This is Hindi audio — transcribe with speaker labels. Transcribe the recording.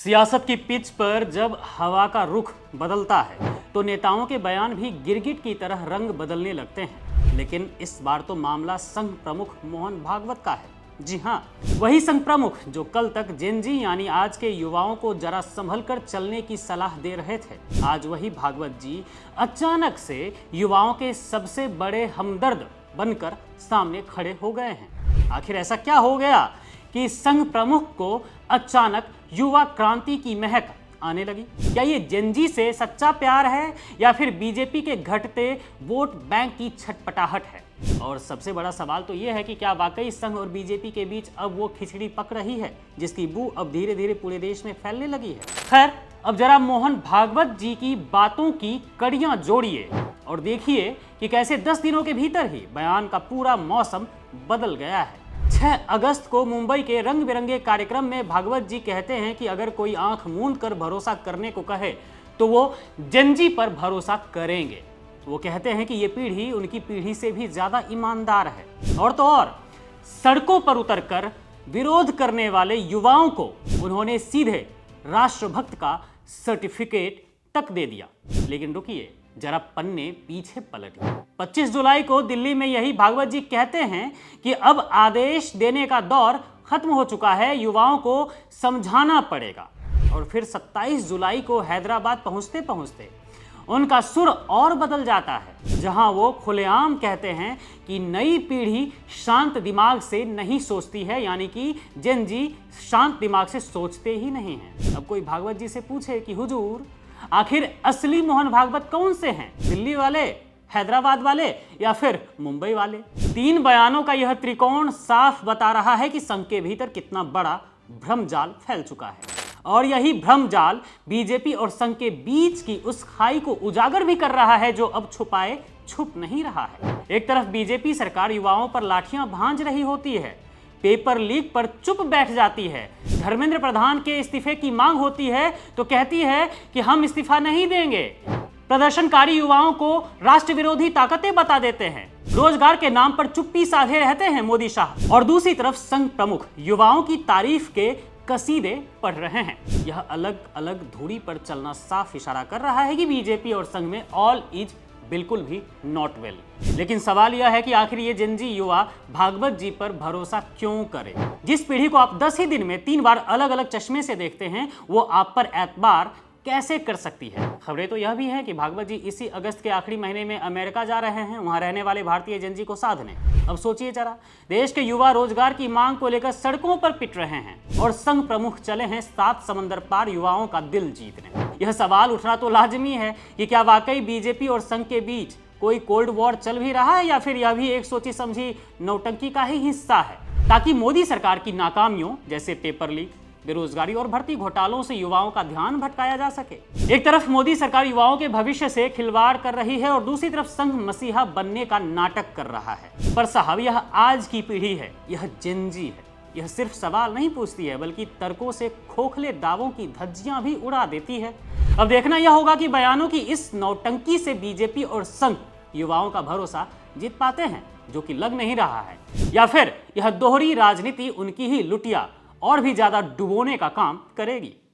Speaker 1: सियासत की पिच पर जब हवा का रुख बदलता है तो नेताओं के बयान भी गिरगिट की तरह रंग बदलने लगते हैं। लेकिन इस बार तो मामला संघ प्रमुख मोहन भागवत का है। जी हाँ, वही संघ प्रमुख जो कल तक जेनजी यानी आज के युवाओं को जरा संभल कर चलने की सलाह दे रहे थे, आज वही भागवत जी अचानक से युवाओं के सबसे बड़े हमदर्द बनकर सामने खड़े हो गए हैं। आखिर ऐसा क्या हो गया कि संघ प्रमुख को अचानक युवा क्रांति की महक आने लगी? क्या ये जेनजी से सच्चा प्यार है या फिर बीजेपी के घटते वोट बैंक की छटपटाहट है? और सबसे बड़ा सवाल तो ये है कि क्या वाकई संघ और बीजेपी के बीच अब वो खिचड़ी पक रही है जिसकी बू अब धीरे धीरे पूरे देश में फैलने लगी है? खैर, अब जरा मोहन भागवत जी की बातों की कड़ियां जोड़िए और देखिए कि कैसे 10 दिनों के भीतर ही बयान का पूरा मौसम बदल गया है। 6 अगस्त को मुंबई के रंग बिरंगे कार्यक्रम में भागवत जी कहते हैं कि अगर कोई आंख मूंद कर भरोसा करने को कहे तो वो जेनजी पर भरोसा करेंगे। वो कहते हैं कि ये पीढ़ी उनकी पीढ़ी से भी ज्यादा ईमानदार है। और तो और सड़कों पर उतरकर विरोध करने वाले युवाओं को उन्होंने सीधे राष्ट्रभक्त का सर्टिफिकेट तक दे दिया। लेकिन रुकिए, जरा पन्ने पीछे पलटिए। 25 जुलाई को दिल्ली में यही भागवत जी कहते हैं कि अब आदेश देने का दौर खत्म हो चुका है, युवाओं को समझाना पड़ेगा। और फिर 27 जुलाई को हैदराबाद पहुंचते पहुंचते उनका सुर और बदल जाता है, जहां वो खुलेआम कहते हैं कि नई पीढ़ी शांत दिमाग से नहीं सोचती है, यानी कि जेनजी शांत दिमाग से सोचते ही नहीं हैं। अब कोई भागवत जी से पूछे कि हुजूर, आखिर असली मोहन भागवत कौन से हैं? दिल्ली वाले, हैदराबाद वाले या फिर मुंबई वाले? 3 बयानों का यह त्रिकोण साफ बता रहा है कि संघ के भीतर कितना बड़ा भ्रमजाल फैल चुका है। और यही भ्रमजाल बीजेपी और संघ के बीच की उस खाई को उजागर भी कर रहा है जो अब छुपाए छुप नहीं रहा है। एक तरफ बीजेपी सरकार युवाओं पर लाठियां भांज रही होती है, पेपर लीक पर चुप बैठ जाती है, धर्मेंद्र प्रधान के इस्तीफे की मांग होती है तो कहती है कि हम इस्तीफा नहीं देंगे, प्रदर्शनकारी युवाओं को राष्ट्र विरोधी ताकतें बता देते हैं, रोजगार के नाम पर चुप्पी साधे रहते हैं मोदी शाह। और दूसरी तरफ संघ प्रमुख युवाओं की तारीफ के कसीदे पढ़ रहे हैं। यह अलग अलग धुरी पर चलना साफ इशारा कर रहा है कि बीजेपी और संघ में ऑल इज बिल्कुल भी नॉट वेल। लेकिन सवाल यह है कि आखिर ये जेनजी युवा भागवत जी पर भरोसा क्यों करे? जिस पीढ़ी को आप 10 ही दिन में 3 बार अलग अलग चश्मे से देखते हैं, वो आप पर एतबार कैसे कर सकती है? खबरें तो यह भी है कि भागवत जी इसी अगस्त के आखिरी महीने में अमेरिका जा रहे हैं, वहां रहने वाले भारतीय जेनजी को साधने। अब सोचिए जरा, देश के युवा रोजगार की मांग को लेकर सड़कों पर पिट रहे हैं और संघ प्रमुख चले हैं 7 समंदर पार युवाओं का दिल जीतने। यह सवाल उठना तो लाजमी है कि क्या वाकई बीजेपी और संघ के बीच कोई कोल्ड वॉर चल भी रहा है या फिर यह भी एक सोची समझी नौटंकी का ही हिस्सा है, ताकि मोदी सरकार की नाकामियों जैसे पेपर लीक, बेरोजगारी और भर्ती घोटालों से युवाओं का ध्यान भटकाया जा सके। एक तरफ मोदी सरकार युवाओं के भविष्य से खिलवाड़ कर रही है और दूसरी तरफ संघ मसीहा बनने का नाटक कर रहा है। पर साहब, यह आज की पीढ़ी है, यह जेनजी है। यह सिर्फ सवाल नहीं पूछती है बल्कि तर्कों से खोखले दावों की धज्जियां भी उड़ा देती है। अब देखना यह होगा कि बयानों की इस नौटंकी से बीजेपी और संघ युवाओं का भरोसा जीत पाते हैं, जो कि लग नहीं रहा है, या फिर यह दोहरी राजनीति उनकी ही लुटिया और भी ज्यादा डुबोने का काम करेगी।